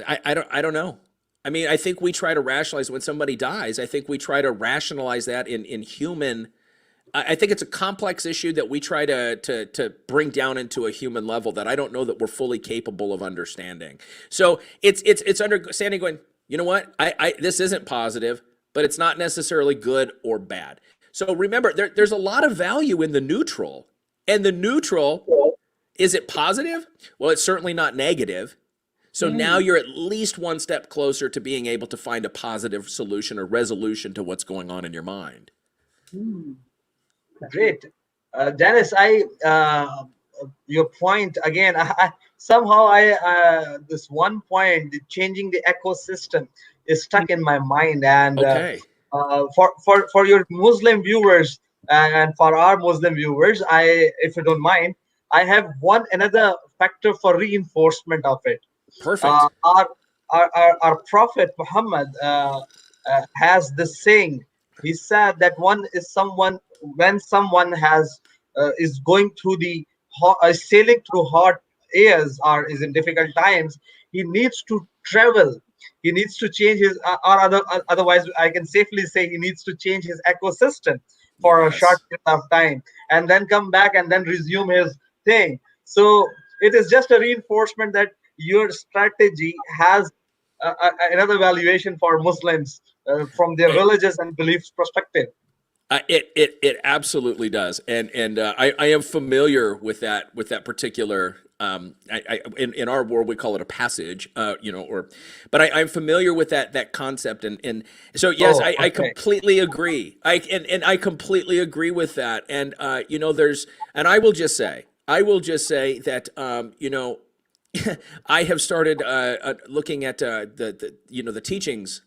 I don't know. I mean, I think we try to rationalize when somebody dies. I think we try to rationalize that in human. I think it's a complex issue that we try to bring down into a human level that I don't know that we're fully capable of understanding. So it's understanding going, you know what? I this isn't positive, but it's not necessarily good or bad. So remember, there's a lot of value in the neutral. And the neutral, is it positive? Well, it's certainly not negative. So now Mm. you're at least one step closer to being able to find a positive solution or resolution to what's going on in your mind. Mm. Great. Dennis, your point again, somehow this one point, the changing the ecosystem is stuck in my mind. And Okay. for your Muslim viewers and for our Muslim viewers, if you don't mind, I have one another factor for reinforcement of it. Uh, Perfect. our, our Prophet Muhammad has this saying. He said that one is someone when someone is going through sailing through hot airs or is in difficult times, he needs to travel. He needs to change his otherwise I can safely say he needs to change his ecosystem for a short Yes. period of time and then come back and then resume his thing. So it is just a reinforcement that your strategy has another valuation for Muslims from their religious and beliefs perspective. It absolutely does, and I am familiar with that particular. In our world we call it a passage, but I'm familiar with that concept, and so yes, Oh, I okay. completely agree. I completely agree with that, and and I will just say that I have started looking at the teachings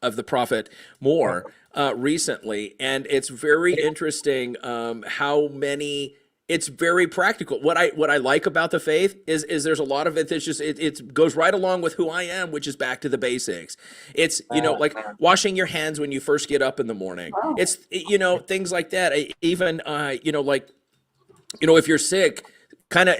of the prophet more recently, and it's very interesting how many. It's very practical. What I like about the faith is there's a lot of it that's just it goes right along with who I am, which is back to the basics. It's like washing your hands when you first get up in the morning. Wow. It's things like that. Even like if you're sick, kind of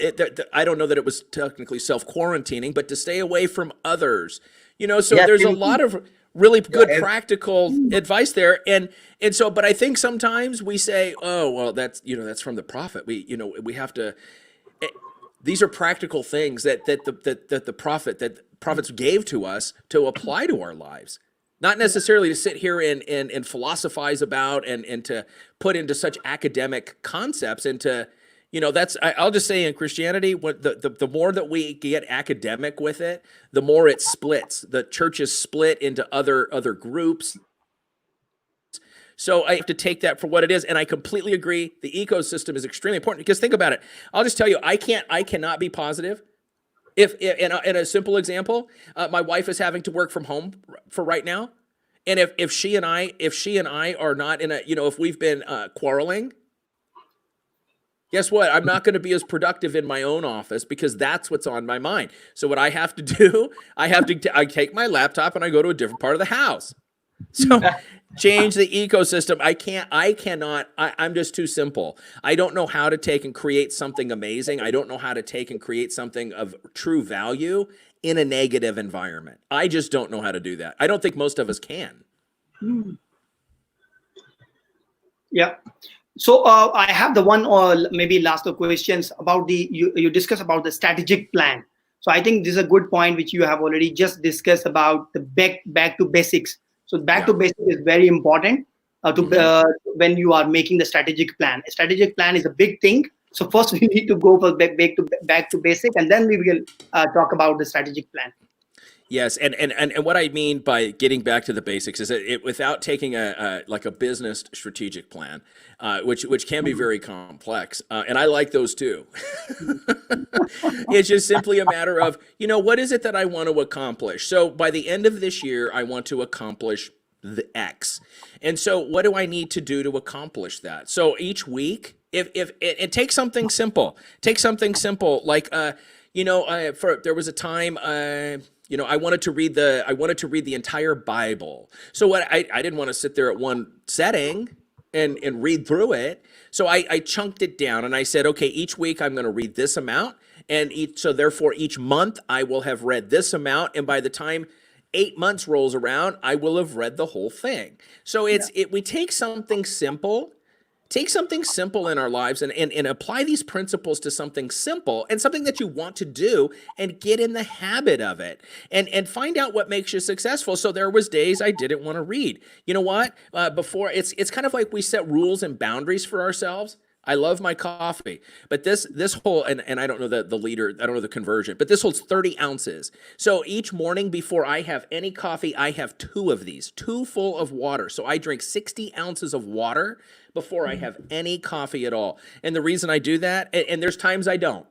I don't know that it was technically self-quarantining, but to stay away from others. So Yes, there's a lot of really good yeah, practical advice there, and so but I think sometimes we say, oh well, that's from the prophet. We have to, these are practical things that prophets gave to us to apply to our lives, not necessarily to sit here and philosophize about and to put into such academic concepts and to I'll just say in Christianity, what the more that we get academic with it, the more it splits. The church is split into other groups. So I have to take that for what it is, and I completely agree. The ecosystem is extremely important because think about it. I'll just tell you, I cannot be positive if in a simple example, my wife is having to work from home for right now, and if she and I are not in a if we've been quarreling. Guess what? I'm not going to be as productive in my own office because that's what's on my mind. So what I have to do, I take my laptop and I go to a different part of the house. So change the ecosystem. I'm just too simple. I don't know how to take and create something amazing. I don't know how to take and create something of true value in a negative environment. I just don't know how to do that. I don't think most of us can. Mm. Yeah. So I have the one or maybe last two questions about you discuss about the strategic plan. So I think this is a good point which you have already just discussed about the back to basics. So back Yeah. to basics is very important when you are making the strategic plan. A strategic plan is a big thing. So first we need to go for back to basic, and then we will talk about the strategic plan. Yes, and what I mean by getting back to the basics is that without taking a business strategic plan, which can be very complex, and I like those too. It's just simply a matter of what is it that I want to accomplish. So by the end of this year, I want to accomplish the X. And so what do I need to do to accomplish that? So each week, if it takes something simple, like, there was a time, I wanted to read the entire Bible. So what I didn't want to sit there at one setting and read through it. So I chunked it down and I said, okay, each week I'm going to read this amount, and so therefore each month I will have read this amount, and by the time 8 months rolls around, I will have read the whole thing. So we take something simple. Take something simple in our lives and apply these principles to something simple and something that you want to do, and get in the habit of it, and find out what makes you successful. So there was days I didn't want to read. You know what? Before it's kind of like we set rules and boundaries for ourselves. I love my coffee, but this whole, and I don't know the liter, I don't know the conversion, but this holds 30 ounces. So each morning before I have any coffee, I have 2 of these, 2 full of water. So I drink 60 ounces of water before I have any coffee at all. And the reason I do that, and there's times I don't.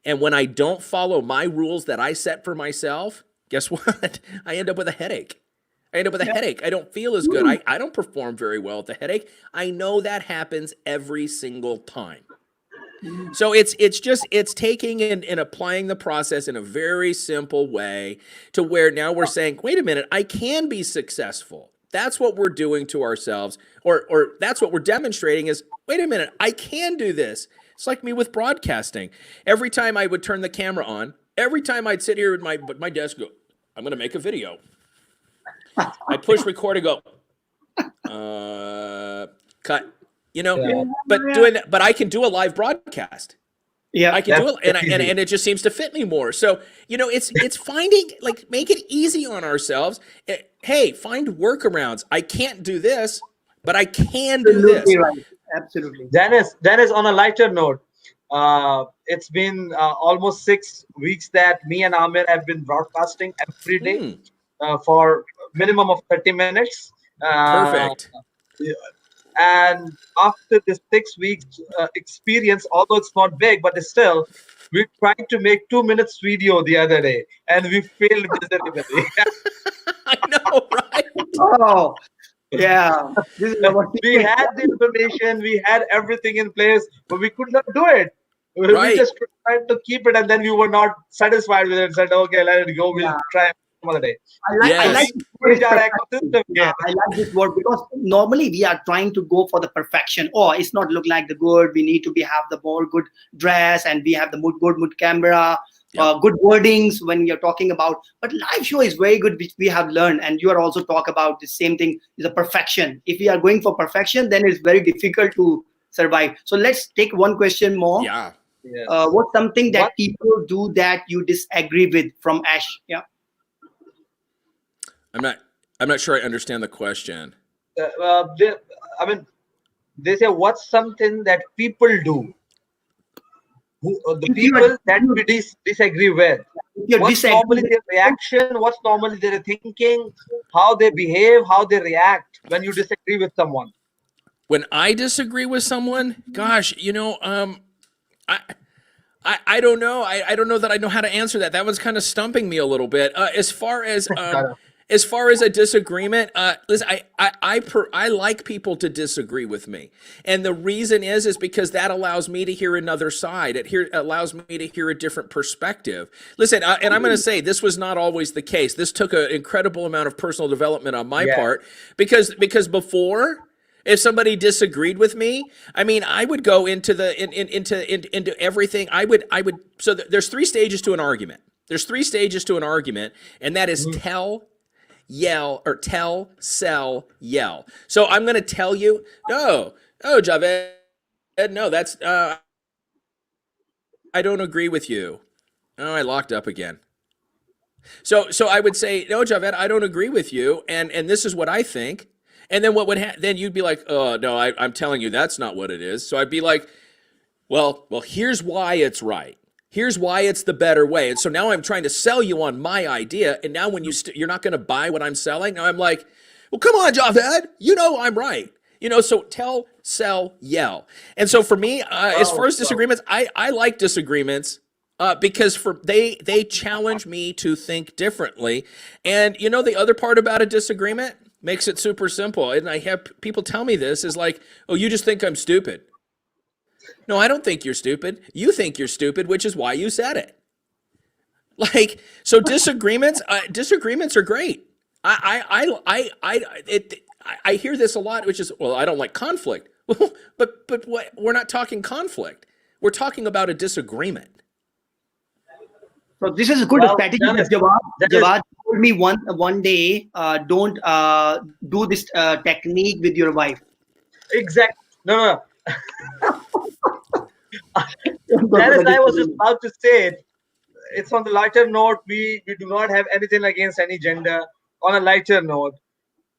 And when I don't follow my rules that I set for myself, guess what? I end up with a headache. I don't feel as good. I don't perform very well at the headache. I know that happens every single time. So it's taking and applying the process in a very simple way to where now we're saying, wait a minute, I can be successful. That's what we're doing to ourselves, or that's what we're demonstrating is, wait a minute, I can do this. It's like me with broadcasting. Every time I would turn the camera on, every time I'd sit here at my desk, go, I'm going to make a video. I push record and go, cut, but I can do a live broadcast. Yeah, I can do it, and it just seems to fit me more. So, it's finding, like, make it easy on ourselves. Hey, find workarounds. I can't do this, but I can do this. Right. Absolutely. Dennis, on a lighter note, it's been almost 6 weeks that me and Amir have been broadcasting every day for minimum of 30 minutes. Perfect. And after this 6 weeks experience, although it's not big, but still, we tried to make 2 minutes video the other day, and we failed miserably. I know, right? Oh, yeah. We had the information, we had everything in place, but we could not do it. Right. We just tried to keep it, and then we were not satisfied with it. Said, okay, let it go. We'll try some other day. I like this word because normally we are trying to go for the perfection. Oh, it's not look like the good. We need to have the more good dress, and we have the good camera, good wordings when you're talking about. But live show is very good, which we have learned, and you are also talk about the same thing, is a perfection. If we are going for perfection, then it's very difficult to survive. So let's take one question more. Yeah. Yes. What's something that people do that you disagree with, from Ash? Yeah. I'm not sure I understand the question. They say, what's something that people do? The people that we disagree with. What's normally their reaction? What's normally their thinking? How they behave? How they react when you disagree with someone? When I disagree with someone, gosh, I don't know. I don't know that I know how to answer that. That one's kind of stumping me a little bit. As far as a disagreement, listen, I like people to disagree with me, and the reason is because that allows me to hear another side. It allows me to hear a different perspective. Listen, and I'm going to say this was not always the case. This took an incredible amount of personal development on my part, because before, if somebody disagreed with me, I mean, I would go into everything. I would. So there's 3 stages to an argument. And that is tell, yell, or tell, sell, yell. So I'm going to tell you, Javed, no, that's, I don't agree with you. Oh, I locked up again. So I would say, no, Javed, I don't agree with you. And this is what I think. And then then you'd be like, oh, no, I'm telling you, that's not what it is. So I'd be like, well, here's why it's right. Here's why it's the better way. And so now I'm trying to sell you on my idea. And now when you're not going to buy what I'm selling, now I'm like, well, come on, Javed, I'm right. So tell, sell, yell. And so for me, as far as disagreements, I like disagreements because they challenge me to think differently. And the other part about a disagreement, Makes it super simple. And I have people tell me this is like, oh, you just think I'm stupid. No, I don't think you're stupid. You think you're stupid, which is why you said it. Like, so disagreements are great. I hear this a lot, which is, well, I don't like conflict. But what? We're not talking conflict. We're talking about a disagreement. So this is a good Well, strategy. Dennis, Jawad told me one day, don't do this technique with your wife. exactly. No. Dennis, I was just about to say it. It's on the lighter note. We do not have anything against any gender. On a lighter note,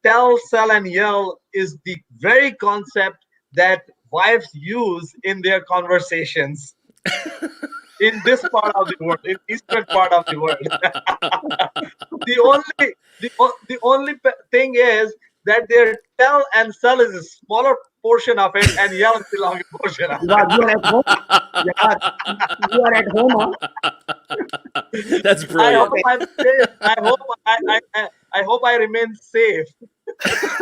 tell, sell, and yell is the very concept that wives use in their conversations in this part of the world, in eastern part of the world. The only thing is that their tell and sell is a smaller portion of it, and yell is the longer portion of it. Jawad, you are at home. Jawad, you are at home. Huh? That's I brilliant. hope I'm safe. I hope I remain safe.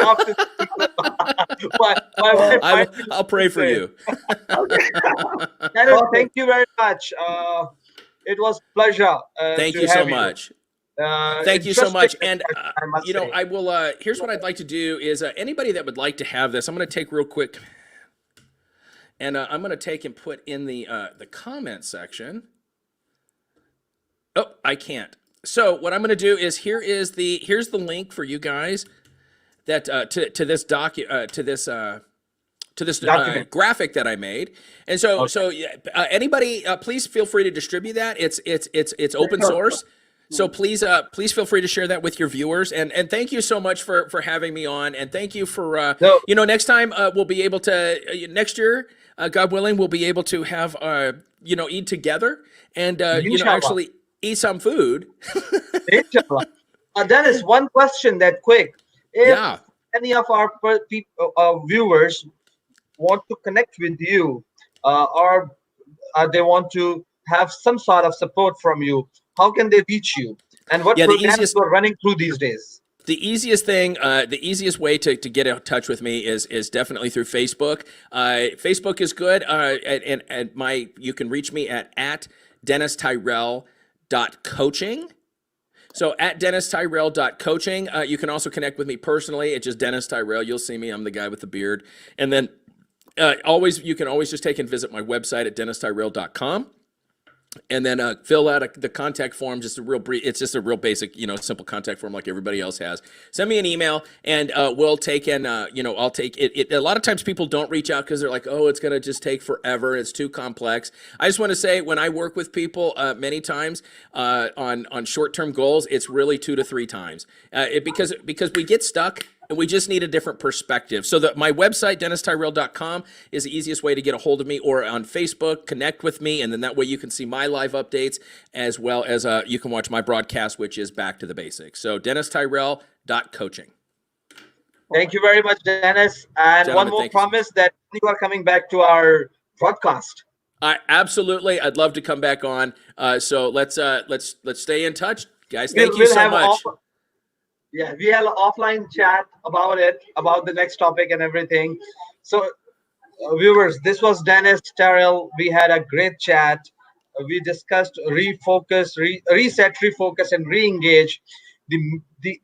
After my wife finds me I'll pray for safe. you. Dennis, Okay. thank you very much. It was pleasure. Thank to you so have much. Thank you so Interesting much. And discussion, I must you know, say. I will. Here's what I'd like to do: is anybody that would like to have this, I'm going to take real quick, and I'm going to take and put in the comment section. Oh, I can't. So what I'm going to do is here's the link for you guys that to this Document. graphic that I made. And so anybody please feel free to distribute that. It's open source. So please feel free to share that with your viewers, and thank you so much for having me on, and thank you for No. you know, next time we'll be able to next year, God willing, we'll be able to have you know, eat together and you know, Inshallah. actually eat some food. Inshallah. Dennis, one question that quick. If Yeah. any of our viewers want to connect with you, or they want to have some sort of support from you, how can they reach you? And what Yeah, the programs easiest- you're running through these days? The easiest thing, the easiest way to get in touch with me is definitely through Facebook. Facebook is good, and you can reach me at dennistyrell.coaching. So at dennistyrell.coaching, you can also connect with me personally. It's just Dennis Tyrrell. You'll see me. I'm the guy with the beard. And then you can always just take and visit my website at dennistyrell.com. And then fill out the contact form, just a real brief. It's just a real basic, you know, simple contact form like everybody else has. Send me an email, and we'll take and you know, I'll take it. A lot of times people don't reach out because they're like, oh, it's gonna just take forever. It's too complex. I just want to say, when I work with people, many times on short-term goals, it's really 2 to 3 times because we get stuck. And we just need a different perspective. So my website, dennistyrell.com, is the easiest way to get a hold of me, or on Facebook, connect with me, and then that way you can see my live updates, as well as you can watch my broadcast, which is Back to the Basics. So dennistyrell.coaching. Thank you very much, Dennis. And Gentlemen, one more thank you. promise that you are coming back to our broadcast. Absolutely, I'd love to come back on. So let's stay in touch, guys. Thank you so much. Yeah, we had an offline chat about it, about the next topic and everything. So, viewers, this was Dennis Tyrrell. We had a great chat. We discussed refocus, reset, refocus, and re-engage. The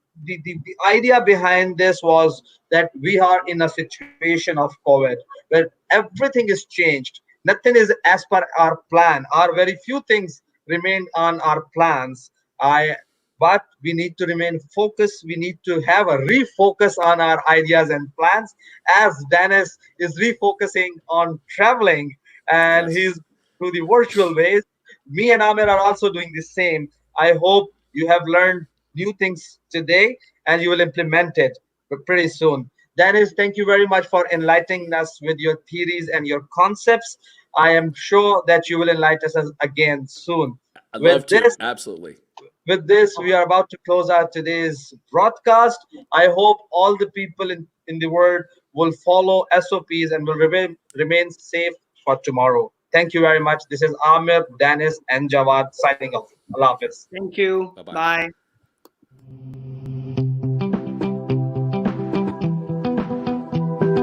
idea behind this was that we are in a situation of COVID where everything is changed. Nothing is as per our plan. Our very few things remain on our plans. But we need to remain focused. We need to have a refocus on our ideas and plans, as Dennis is refocusing on traveling, and Yes. he's through the virtual ways. Me and Amir are also doing the same. I hope you have learned new things today and you will implement it pretty soon. Dennis, thank you very much for enlightening us with your theories and your concepts. I am sure that you will enlighten us again soon. I'd With love to. this, Absolutely. with this, we are about to close out today's broadcast. I hope all the people in the world will follow SOPs and will remain safe for tomorrow. Thank you very much. This is Amir, Dennis, and Jawad signing off. Allah Hafiz. Thank you. Bye-bye. Bye.